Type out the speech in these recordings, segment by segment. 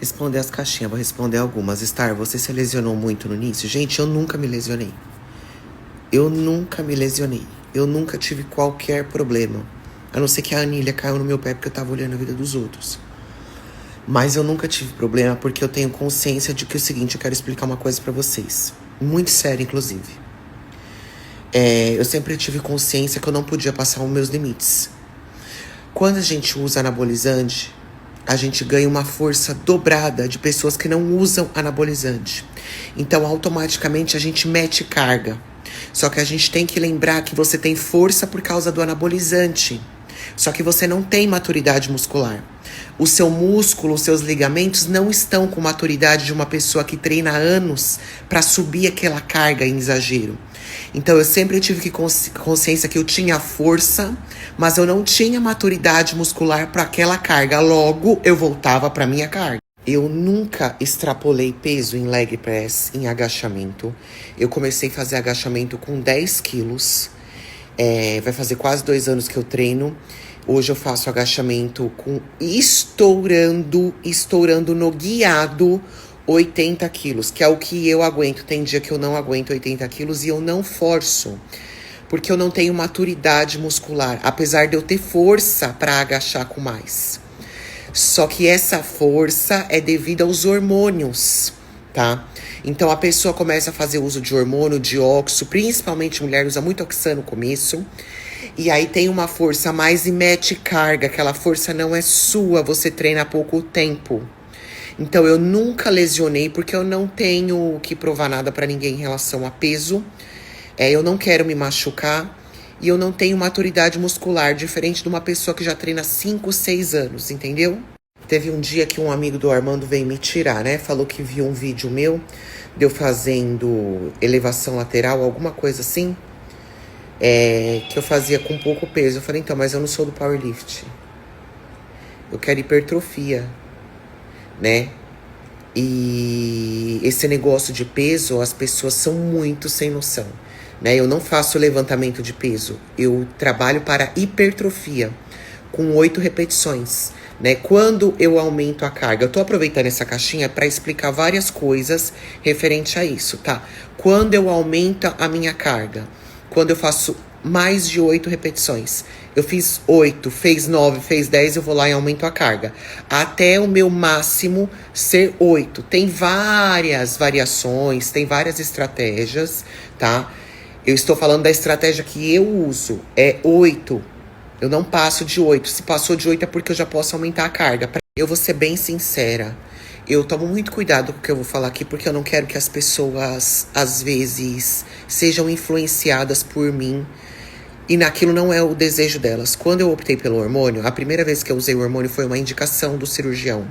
Responder as caixinhas, vou responder algumas. Star, você se lesionou muito no início? Gente, eu nunca me lesionei. Eu nunca me lesionei. Eu nunca tive qualquer problema. A não ser que a anilha caiu no meu pé porque eu tava olhando a vida dos outros. Mas eu nunca tive problema porque eu tenho consciência de que é o seguinte, eu quero explicar uma coisa pra vocês. Muito séria, inclusive. Eu sempre tive consciência que eu não podia passar os meus limites. Quando a gente usa anabolizante, a gente ganha uma força dobrada de pessoas que não usam anabolizante. Então, automaticamente, a gente mete carga. Só que a gente tem que lembrar que você tem força por causa do anabolizante. Só que você não tem maturidade muscular. O seu músculo, os seus ligamentos não estão com maturidade de uma pessoa que treina há anos para subir aquela carga em exagero. Então eu sempre tive que consciência que eu tinha força, mas eu não tinha maturidade muscular para aquela carga. Logo eu voltava para minha carga. Eu nunca extrapolei peso em leg press, em agachamento. Eu comecei a fazer agachamento com 10 quilos. Vai fazer quase 2 anos que eu treino. Hoje eu faço agachamento com estourando no guiado 80 quilos, que é o que eu aguento. Tem dia que eu não aguento 80 quilos e eu não forço, porque eu não tenho maturidade muscular, apesar de eu ter força para agachar com mais. Só que essa força é devido aos hormônios, tá? Então a pessoa começa a fazer uso de hormônio, de óxido, principalmente mulher usa muito oxã no começo. E aí tem uma força a mais e mete carga. Aquela força não é sua, você treina há pouco tempo. Então eu nunca lesionei porque eu não tenho que provar nada pra ninguém em relação a peso. Eu não quero me machucar. E eu não tenho maturidade muscular, diferente de uma pessoa que já treina 5, 6 anos, entendeu? Teve um dia que um amigo do Armando veio me tirar, né? Falou que viu um vídeo meu, de eu fazendo elevação lateral, alguma coisa assim. Que eu fazia com pouco peso. Eu falei, então, mas eu não sou do powerlift. Eu quero hipertrofia, né? E esse negócio de peso, as pessoas são muito sem noção, né? Eu não faço levantamento de peso. Eu trabalho para hipertrofia, com 8 repetições, né? Quando eu aumento a carga, eu tô aproveitando essa caixinha para explicar várias coisas referente a isso, tá? Quando eu aumento a minha carga, quando eu faço mais de 8 repetições, eu fiz 8, fez 9, fez 10, eu vou lá e aumento a carga. Até o meu máximo ser 8. Tem várias variações, tem várias estratégias, tá? Eu estou falando da estratégia que eu uso, é 8. Eu não passo de 8. Se passou de 8 é porque eu já posso aumentar a carga. Eu vou ser bem sincera. Eu tomo muito cuidado com o que eu vou falar aqui, porque eu não quero que as pessoas, às vezes, sejam influenciadas por mim. E naquilo não é o desejo delas. Quando eu optei pelo hormônio, a primeira vez que eu usei o hormônio foi uma indicação do cirurgião.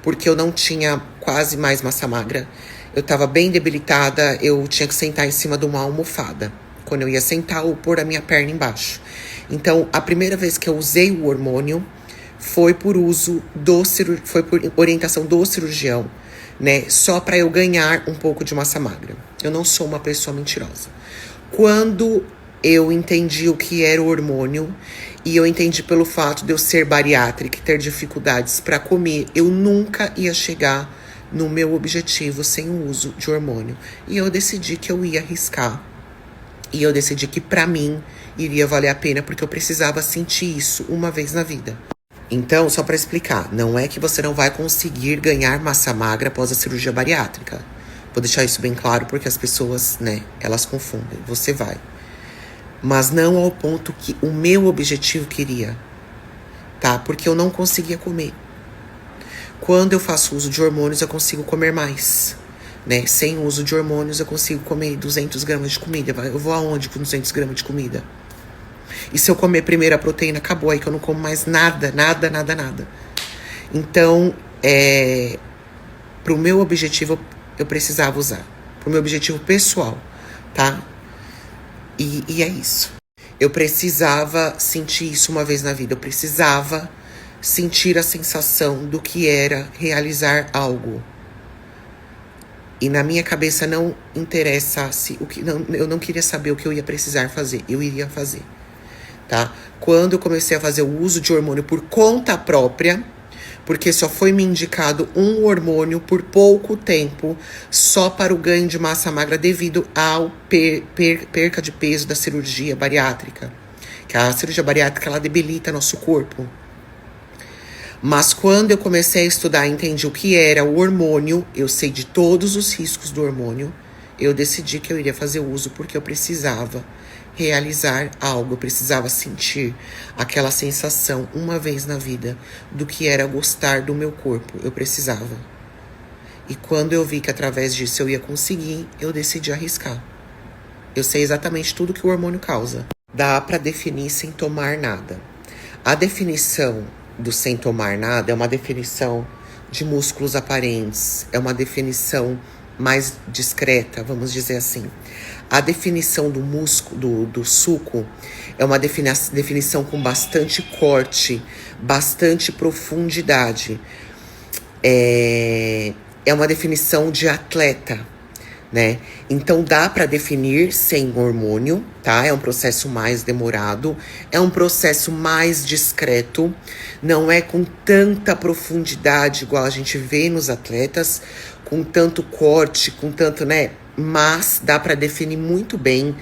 Porque eu não tinha quase mais massa magra. Eu tava bem debilitada, eu tinha que sentar em cima de uma almofada. Quando eu ia sentar ou pôr a minha perna embaixo. Então, a primeira vez que eu usei o hormônio foi por orientação do cirurgião, né? Só para eu ganhar um pouco de massa magra. Eu não sou uma pessoa mentirosa. Quando eu entendi o que era o hormônio e eu entendi pelo fato de eu ser bariátrica e ter dificuldades para comer, eu nunca ia chegar no meu objetivo sem o uso de hormônio. E eu decidi que eu ia arriscar. E eu decidi que para mim iria valer a pena porque eu precisava sentir isso uma vez na vida. Então, só para explicar, não é que você não vai conseguir ganhar massa magra após a cirurgia bariátrica. Vou deixar isso bem claro porque as pessoas, né, elas confundem. Você vai. Mas não ao ponto que o meu objetivo queria, tá? Porque eu não conseguia comer. Quando eu faço uso de hormônios, eu consigo comer mais, né? Sem uso de hormônios, eu consigo comer 200 gramas de comida. Eu vou aonde com 200 gramas de comida? E se eu comer primeiro a proteína, acabou. Aí que eu não como mais nada. Então, pro meu objetivo, eu precisava usar. Pro meu objetivo pessoal, tá? E é isso. Eu precisava sentir isso uma vez na vida. Eu precisava sentir a sensação do que era realizar algo. E na minha cabeça não interessasse o que. Não, eu não queria saber o que eu ia precisar fazer. Eu iria fazer. Tá? Quando eu comecei a fazer o uso de hormônio por conta própria, porque só foi me indicado um hormônio por pouco tempo, só para o ganho de massa magra devido ao perca de peso da cirurgia bariátrica. Que a cirurgia bariátrica, ela debilita nosso corpo. Mas quando eu comecei a estudar e entendi o que era o hormônio, eu sei de todos os riscos do hormônio, eu decidi que eu iria fazer uso porque eu precisava realizar algo, eu precisava sentir aquela sensação uma vez na vida do que era gostar do meu corpo, eu precisava. E quando eu vi que através disso eu ia conseguir, eu decidi arriscar. Eu sei exatamente tudo que o hormônio causa. Dá pra definir sem tomar nada. A definição do sem tomar nada é uma definição de músculos aparentes, é uma definição mais discreta, vamos dizer assim. A definição do músculo, do suco, é uma definição com bastante corte, bastante profundidade. É uma definição de atleta, né? Então dá para definir sem hormônio, tá? É um processo mais demorado, é um processo mais discreto, não é com tanta profundidade igual a gente vê nos atletas, com tanto corte, com tanto, né? Mas dá para definir muito bem,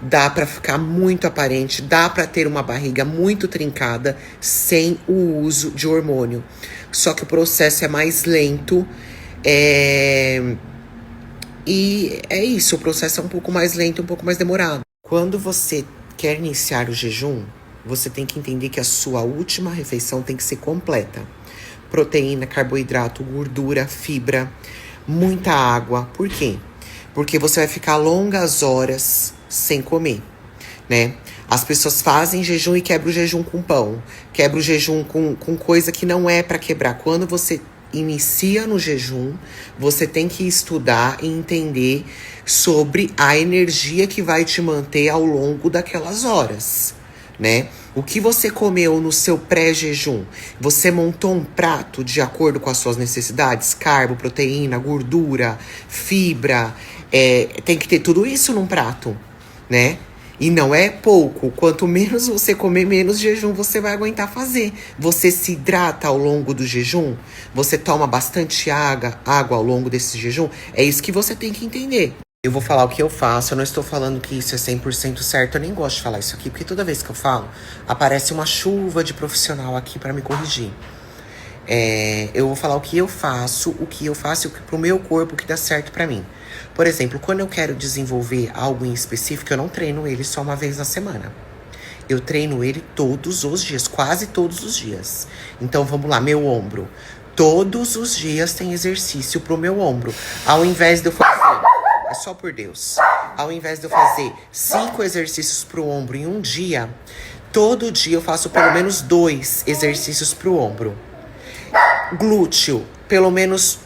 dá para ficar muito aparente, dá para ter uma barriga muito trincada sem o uso de hormônio. Só que o processo é mais lento, e é isso, o processo é um pouco mais lento, um pouco mais demorado. Quando você quer iniciar o jejum, você tem que entender que a sua última refeição tem que ser completa. Proteína, carboidrato, gordura, fibra, muita água. Por quê? Porque você vai ficar longas horas sem comer, né? As pessoas fazem jejum e quebram o jejum com pão. Quebra o jejum com coisa que não é para quebrar. Quando você inicia no jejum, você tem que estudar e entender sobre a energia que vai te manter ao longo daquelas horas, né? O que você comeu no seu pré-jejum? Você montou um prato de acordo com as suas necessidades? Carbo, proteína, gordura, fibra. Tem que ter tudo isso num prato, né? E não é pouco. Quanto menos você comer, menos jejum você vai aguentar fazer. Você se hidrata ao longo do jejum? Você toma bastante água ao longo desse jejum? É isso que você tem que entender. Eu vou falar o que eu faço, eu não estou falando que isso é 100% certo, eu nem gosto de falar isso aqui, porque toda vez que eu falo, aparece uma chuva de profissional aqui para me corrigir. Eu vou falar o que eu faço pro meu corpo, o que dá certo pra mim. Por exemplo, quando eu quero desenvolver algo em específico, eu não treino ele só uma vez na semana. Eu treino ele todos os dias, quase todos os dias. Então vamos lá, meu ombro. Todos os dias tem exercício pro meu ombro. Ao invés de eu fazer, é só por Deus. Ao invés de eu fazer 5 exercícios pro ombro em um dia, todo dia eu faço pelo menos 2 exercícios pro ombro. Glúteo, pelo menos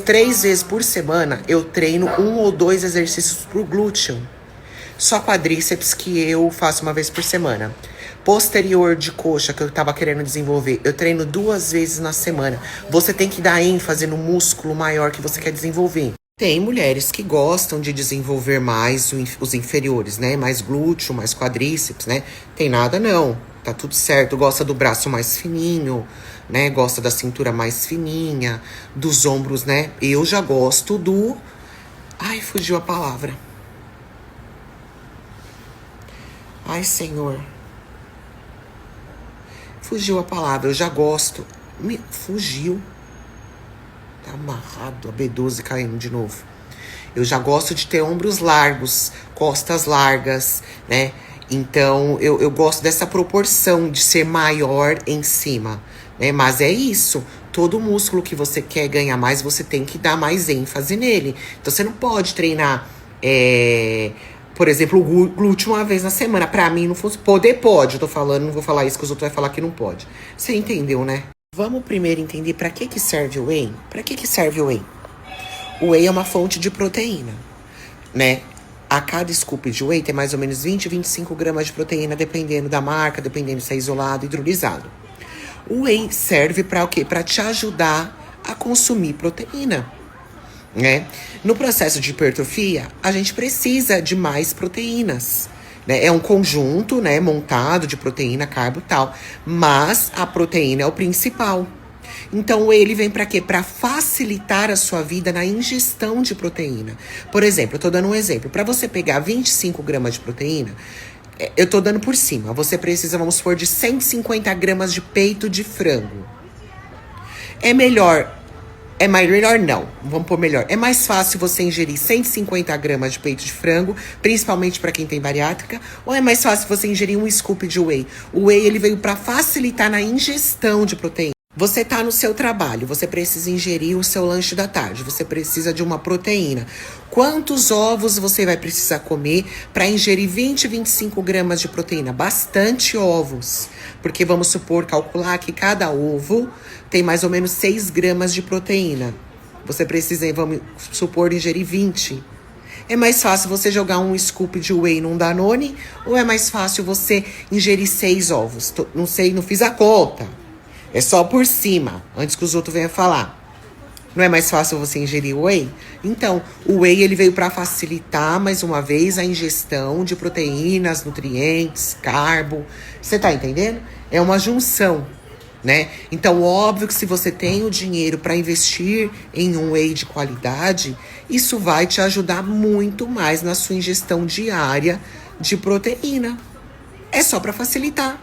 3 vezes por semana, eu treino 1 ou 2 exercícios pro glúteo. Só quadríceps que eu faço uma vez por semana. Posterior de coxa, que eu tava querendo desenvolver, eu treino 2 vezes na semana. Você tem que dar ênfase no músculo maior que você quer desenvolver. Tem mulheres que gostam de desenvolver mais os inferiores, né? Mais glúteo, mais quadríceps, né? Tem nada não, tá tudo certo. Gosta do braço mais fininho, né? Gosta da cintura mais fininha, dos ombros, né? Eu já gosto do... Ai, fugiu a palavra. Ai, Senhor. Fugiu a palavra, eu já gosto. Fugiu. Tá amarrado, a B12 caindo de novo. Eu já gosto de ter ombros largos, costas largas, né? Então, eu gosto dessa proporção de ser maior em cima, né? Mas é isso. Todo músculo que você quer ganhar mais, você tem que dar mais ênfase nele. Então, você não pode treinar, por exemplo, o glúteo uma vez na semana. Pra mim, não fosse... Poder pode, eu tô falando, não vou falar isso que os outros vão falar que não pode. Você entendeu, né? Vamos primeiro entender para que serve o whey? Para que serve o whey? O whey é uma fonte de proteína, né? A cada scoop de whey tem mais ou menos 20 a 25 gramas de proteína, dependendo da marca, dependendo se é isolado, hidrolisado. O whey serve para o quê? Para te ajudar a consumir proteína, né? No processo de hipertrofia, a gente precisa de mais proteínas. É um conjunto, né, montado de proteína, carbo e tal. Mas a proteína é o principal. Então o whey ele vem para quê? Para facilitar a sua vida na ingestão de proteína. Por exemplo, eu tô dando um exemplo. Para você pegar 25 gramas de proteína, eu tô dando por cima. Você precisa, vamos supor, de 150 gramas de peito de frango. É melhor não, vamos pôr melhor. É mais fácil você ingerir 150 gramas de peito de frango, principalmente para quem tem bariátrica, ou é mais fácil você ingerir um scoop de whey? O whey ele veio para facilitar na ingestão de proteína. Você tá no seu trabalho, você precisa ingerir o seu lanche da tarde, você precisa de uma proteína. Quantos ovos você vai precisar comer para ingerir 20, 25 gramas de proteína? Bastante ovos, porque vamos supor, calcular que cada ovo tem mais ou menos 6 gramas de proteína. Você precisa, vamos supor, ingerir 20. É mais fácil você jogar um scoop de whey num Danone ou é mais fácil você ingerir 6 ovos? Não sei, não fiz a conta. É só por cima, antes que os outros venham falar. Não é mais fácil você ingerir whey? Então, o whey ele veio para facilitar, mais uma vez, a ingestão de proteínas, nutrientes, carbo. Você tá entendendo? É uma junção, né? Então, óbvio que se você tem o dinheiro para investir em um whey de qualidade, isso vai te ajudar muito mais na sua ingestão diária de proteína. É só para facilitar.